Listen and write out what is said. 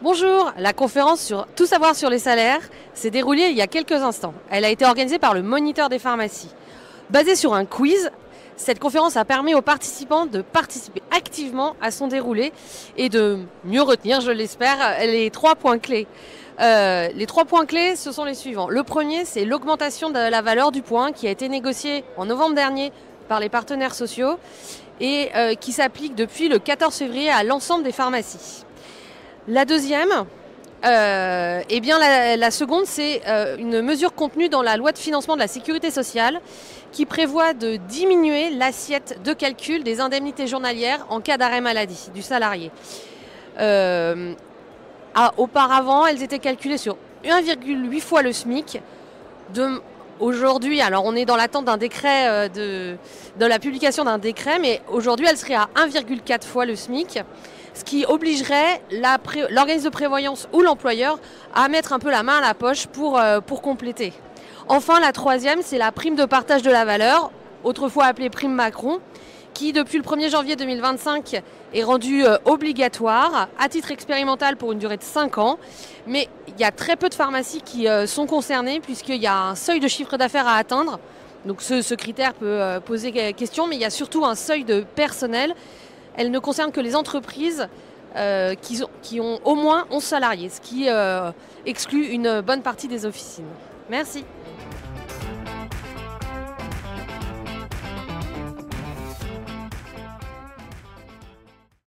Bonjour, la conférence sur Tout savoir sur les salaires s'est déroulée il y a quelques instants. Elle a été organisée par le Moniteur des pharmacies. Basée sur un quiz, cette conférence a permis aux participants de participer activement à son déroulé et de mieux retenir, je l'espère, les 3 points clés. Les 3 points clés, ce sont les suivants. Le premier, c'est l'augmentation de la valeur du point qui a été négociée en novembre dernier par les partenaires sociaux et qui s'applique depuis le 14 février à l'ensemble des pharmacies. La deuxième, la seconde, c'est une mesure contenue dans la loi de financement de la sécurité sociale qui prévoit de diminuer l'assiette de calcul des indemnités journalières en cas d'arrêt maladie du salarié. Auparavant, elles étaient calculées sur 1,8 fois le SMIC. Aujourd'hui, alors on est dans l'attente d'un décret, de la publication d'un décret, mais aujourd'hui, elle serait à 1,4 fois le SMIC. Ce qui obligerait l'organisme de prévoyance ou l'employeur à mettre un peu la main à la poche pour compléter. Enfin, la troisième, c'est la prime de partage de la valeur, autrefois appelée prime Macron, qui depuis le 1er janvier 2025 est rendue obligatoire à titre expérimental pour une durée de 5 ans. Mais il y a très peu de pharmacies qui sont concernées puisqu'il y a un seuil de chiffre d'affaires à atteindre. Donc ce critère peut poser question, mais il y a surtout un seuil de personnel. Elle ne concerne que les entreprises qui ont au moins 11 salariés, ce qui exclut une bonne partie des officines. Merci.